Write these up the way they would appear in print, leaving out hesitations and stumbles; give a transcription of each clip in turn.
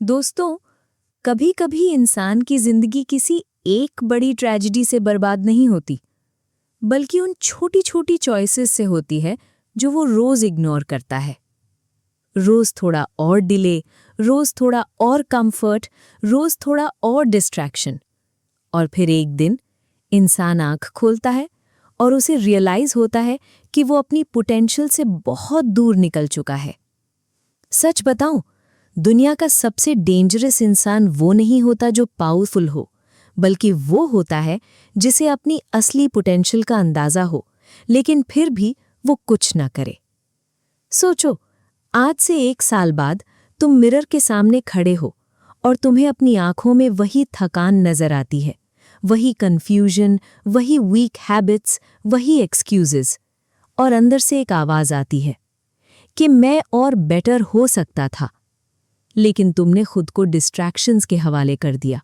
दोस्तों, कभी-कभी इंसान की जिंदगी किसी एक बड़ी ट्रेजेडी से बर्बाद नहीं होती, बल्कि उन छोटी-छोटी चॉइसेस से होती है जो वो रोज इग्नोर करता है। रोज थोड़ा और डिले, रोज थोड़ा और कंफर्ट, रोज थोड़ा और डिस्ट्रैक्शन। और फिर एक दिन इंसान आंख खोलता है और उसे रियलाइज होता है कि वो अपनी पोटेंशियल से बहुत दूर निकल चुका है। सच बताऊं, दुनिया का सबसे डेंजरस इंसान वो नहीं होता जो पावरफुल हो, बल्कि वो होता है जिसे अपनी असली पोटेंशियल का अंदाजा हो, लेकिन फिर भी वो कुछ ना करे। सोचो, आज से 1 साल बाद तुम मिरर के सामने खड़े हो और तुम्हें अपनी आंखों में वही थकान नजर आती है, वही कंफ्यूजन, वही वीक हैबिट्स, वही एक्सक्यूजेस, और अंदर से एक आवाज आती है कि मैं और बेटर हो सकता था। लेकिन तुमने खुद को डिस्ट्रैक्शंस के हवाले कर दिया।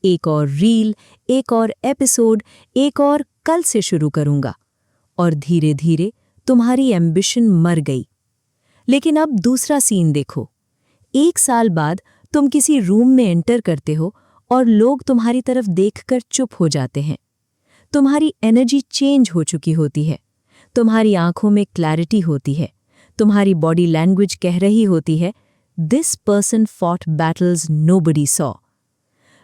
एक और रील, एक और एपिसोड, एक और कल से शुरू करूंगा, और धीरे धीरे तुम्हारी एम्बिशन मर गई। लेकिन अब दूसरा सीन देखो। 1 साल बाद तुम किसी रूम में एंटर करते हो और लोग तुम्हारी तरफ देखकर चुप हो जाते हैं। तुम्हारी एनर्जी चेंज हो चुकी होती है, तुम्हारी आंखों में क्लैरिटी होती है, तुम्हारी बॉडी लैंग्वेज कह रही होती है, this person fought battles nobody saw.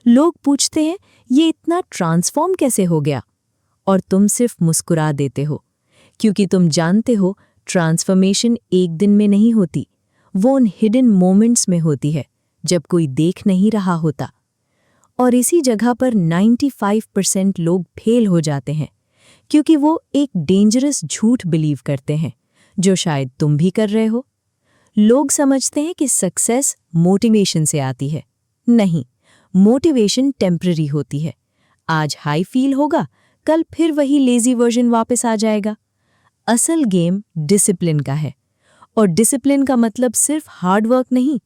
लोग पूछते हैं, ये इतना ट्रांसफॉर्म कैसे हो गया? और तुम सिर्फ मुस्कुरा देते हो, क्योंकि तुम जानते हो ट्रांसफॉर्मेशन एक दिन में नहीं होती, वो उन हिडन मोमेंट्स में होती है जब कोई देख नहीं रहा होता। और इसी जगह पर 95% लोग फेल हो जाते हैं, क्योंकि वो एक डेंजरस झूठ बिलीव करते हैं, जो शायद तुम भी कर रहे हो। लोग समझते हैं कि सक्सेस मोटिवेशन से आती है। नहीं, मोटिवेशन टेम्पररी होती है। आज हाई फील होगा, कल फिर वही लेजी वर्जन वापस आ जाएगा। असल गेम डिसिप्लिन का है, और डिसिप्लिन का मतलब सिर्फ हार्ड वर्क नहीं,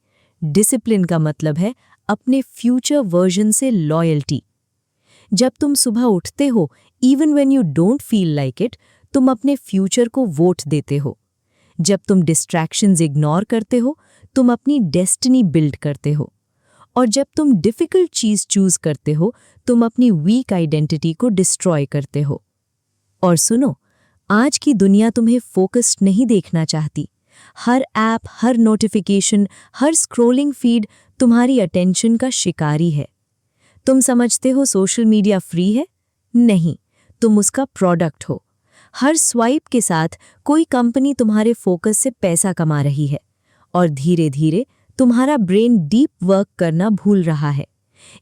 डिसिप्लिन का मतलब है अपने फ्यूचर वर्जन से लॉयल्टी। जब तुम सुबह उठते हो, even when you don't feel like it, तुम अपने फ्यूचर को वोट देते हो। जब तुम डिस्ट्रैक्शंस इग्नोर करते हो, तुम अपनी डेस्टिनी बिल्ड करते हो। और जब तुम डिफिकल्ट चीज चूज करते हो, तुम अपनी वीक आइडेंटिटी को डिस्ट्रॉय करते हो। और सुनो, आज की दुनिया तुम्हें फोकस्ड नहीं देखना चाहती। हर ऐप, हर नोटिफिकेशन, हर स्क्रॉलिंग फीड तुम्हारी अटेंशन का शिकारी है। तुम समझते हो सोशल मीडिया फ्री है? नहीं, तुम उसका प्रोडक्ट हो। हर स्वाइप के साथ कोई कंपनी तुम्हारे फोकस से पैसा कमा रही है, और धीरे धीरे तुम्हारा ब्रेन डीप वर्क करना भूल रहा है।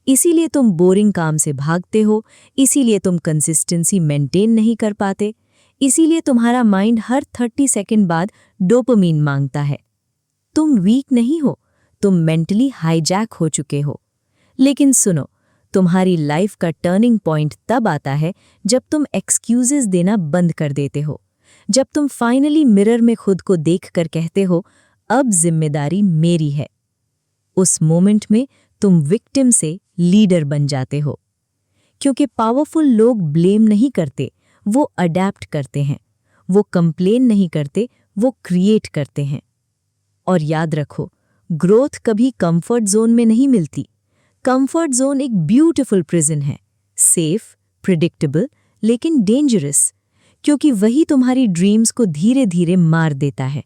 इसीलिए तुम बोरिंग काम से भागते हो, इसीलिए तुम कंसिस्टेंसी मेंटेन नहीं कर पाते, इसीलिए तुम्हारा माइंड हर 30 सेकंड बाद डोपामीन मांगता है। तुम वीक नहीं हो, तुम मेंटली हाईजैक हो चुके हो। लेकिन सुनो, तुम्हारी लाइफ का टर्निंग पॉइंट तब आता है जब तुम एक्सक्यूजेस देना बंद कर देते हो, जब तुम फाइनली मिरर में खुद को देखकर कहते हो, अब जिम्मेदारी मेरी है। उस मोमेंट में तुम विक्टिम से लीडर बन जाते हो, क्योंकि पावरफुल लोग ब्लेम नहीं करते, वो अडैप्ट करते हैं। वो कंप्लेन नहीं करते, वो क्रिएट करते हैं। और याद रखो, ग्रोथ कभी कंफर्ट जोन में नहीं मिलती। कंफर्ट जोन एक ब्यूटीफुल प्रिजन है, सेफ, प्रिडिक्टेबल, लेकिन डेंजरस, क्योंकि वही तुम्हारी ड्रीम्स को धीरे धीरे मार देता है।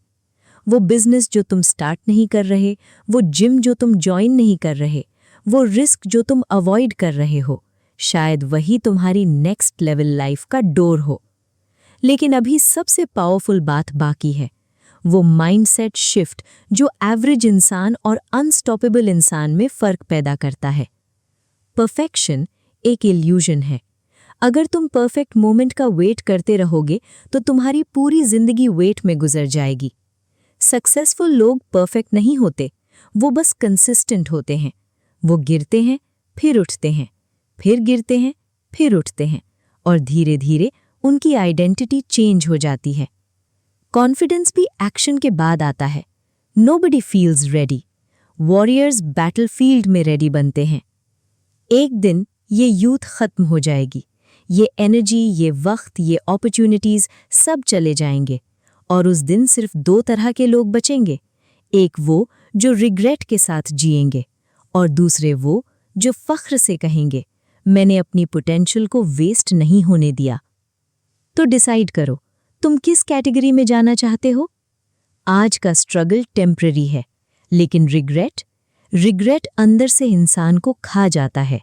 वो बिजनेस जो तुम स्टार्ट नहीं कर रहे, वो जिम जो तुम ज्वाइन नहीं कर रहे, वो रिस्क जो तुम अवॉइड कर रहे हो, शायद वही तुम्हारी नेक्स्ट लेवल लाइफ का डोर हो। लेकिन अभी सबसे पावरफुल बात बाकी है, वो माइंडसेट शिफ्ट जो एवरेज इंसान और अनस्टॉपेबल इंसान में फर्क पैदा करता है। परफेक्शन एक इल्यूजन है। अगर तुम परफेक्ट मोमेंट का वेट करते रहोगे तो तुम्हारी पूरी जिंदगी वेट में गुजर जाएगी। सक्सेसफुल लोग परफेक्ट नहीं होते, वो बस कंसिस्टेंट होते हैं। वो गिरते हैं, फिर उठते हैं, फिर गिरते हैं, फिर उठते हैं, और धीरे धीरे उनकी आइडेंटिटी चेंज हो जाती है। कॉन्फिडेंस भी एक्शन के बाद आता है। Nobody feels ready, warriors battlefield में रेडी बनते हैं। एक दिन ये यूथ खत्म हो जाएगी, ये एनर्जी, ये वक्त, ये अपॉर्चुनिटीज सब चले जाएंगे, और उस दिन सिर्फ 2 तरह के लोग बचेंगे। एक वो जो रिग्रेट के साथ जिएंगे, और दूसरे वो जो फख्र से कहेंगे, मैंने अपनी पोटेंशियल को वेस्ट नहीं होने दिया। तो डिसाइड करो, तुम किस कैटेगरी में जाना चाहते हो? आज का स्ट्रगल टेम्पररी है, लेकिन रिग्रेट अंदर से इंसान को खा जाता है।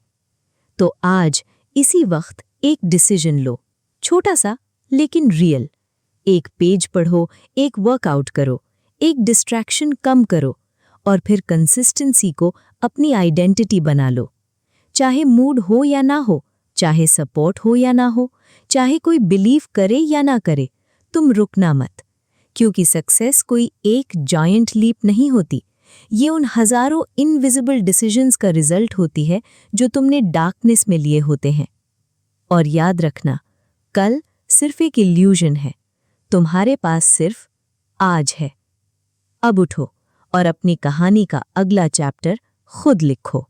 तो आज इसी वक्त एक डिसीजन लो, छोटा सा लेकिन रियल। एक पेज पढ़ो, एक वर्कआउट करो, एक डिस्ट्रैक्शन कम करो और फिर कंसिस्टेंसी को अपनी आइडेंटिटी बना लो। चाहे मूड हो या ना हो, चाहे सपोर्ट हो या ना हो, चाहे कोई बिलीव करे या ना करे, तुम रुकना मत। क्योंकि सक्सेस कोई एक जायंट लीप नहीं होती, ये उन हजारों इनविजिबल डिसीजंस का रिजल्ट होती है जो तुमने डार्कनेस में लिए होते हैं। और याद रखना, कल सिर्फ एक इल्यूजन है, तुम्हारे पास सिर्फ आज है। अब उठो और अपनी कहानी का अगला चैप्टर खुद लिखो।